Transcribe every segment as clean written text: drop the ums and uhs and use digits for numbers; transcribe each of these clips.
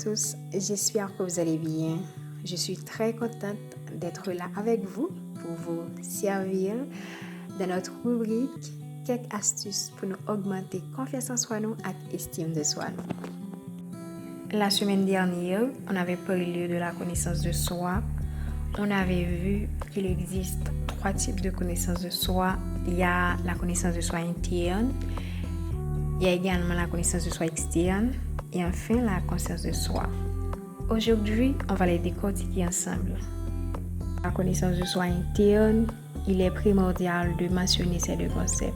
Tous, j'espère que vous allez bien. Je suis très contente d'être là avec vous pour vous servir dans notre rubrique quelques astuces pour nous augmenter confiance en soi nous et estime de soi nous. La semaine dernière, on avait parlé de la connaissance de soi. On avait vu qu'il existe 3 types de connaissance de soi. Il y a la connaissance de soi interne, il y a également la connaissance de soi externe et enfin la conscience de soi. Aujourd'hui, on va les décortiquer ensemble. La connaissance de soi interne, il est primordial de mentionner ces 2 concepts.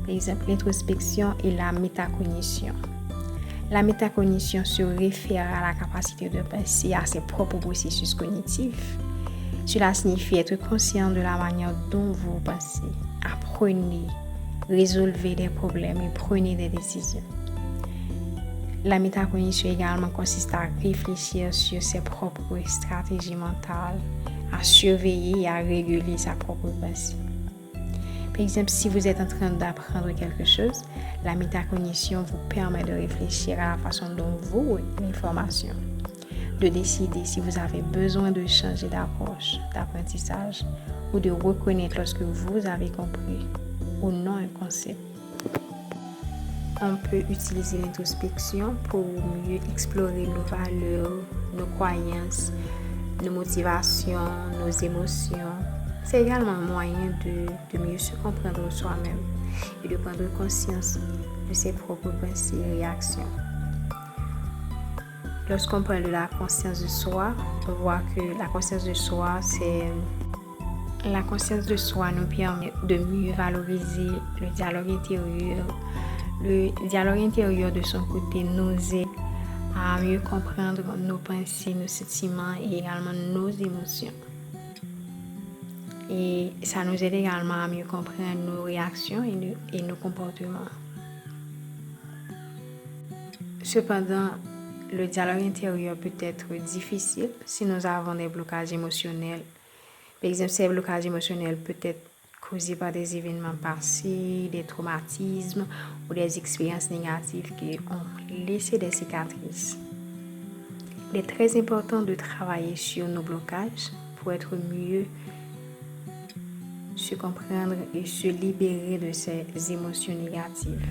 Par exemple, l'introspection et la métacognition. La métacognition se réfère à la capacité de penser à ses propres processus cognitifs. Cela signifie être conscient de la manière dont vous pensez. Apprenez, résolvez des problèmes et prenez des décisions. La métacognition également consiste à réfléchir sur ses propres stratégies mentales, à surveiller et à réguler sa propre pensée. Par exemple, si vous êtes en train d'apprendre quelque chose, la métacognition vous permet de réfléchir à la façon dont vous voyez l'information, de décider si vous avez besoin de changer d'approche, d'apprentissage ou de reconnaître lorsque vous avez compris ou non un concept. On peut utiliser l'introspection pour mieux explorer nos valeurs, nos croyances, nos motivations, nos émotions. C'est également un moyen de mieux se comprendre soi-même et de prendre conscience de ses propres pensées et réactions. Lorsqu'on parle de la conscience de soi, on voit que la conscience de soi, la conscience de soi nous permet de mieux valoriser le dialogue intérieur. Le dialogue intérieur de son côté nous aide à mieux comprendre nos pensées, nos sentiments et également nos émotions. Et ça nous aide également à mieux comprendre nos réactions et nos comportements. Cependant, le dialogue intérieur peut être difficile si nous avons des blocages émotionnels. Par exemple, ces blocages émotionnels peuvent être causés par des événements passés, des traumatismes ou des expériences négatives qui ont laissé des cicatrices. Il est très important de travailler sur nos blocages pour être mieux se comprendre et se libérer de ces émotions négatives.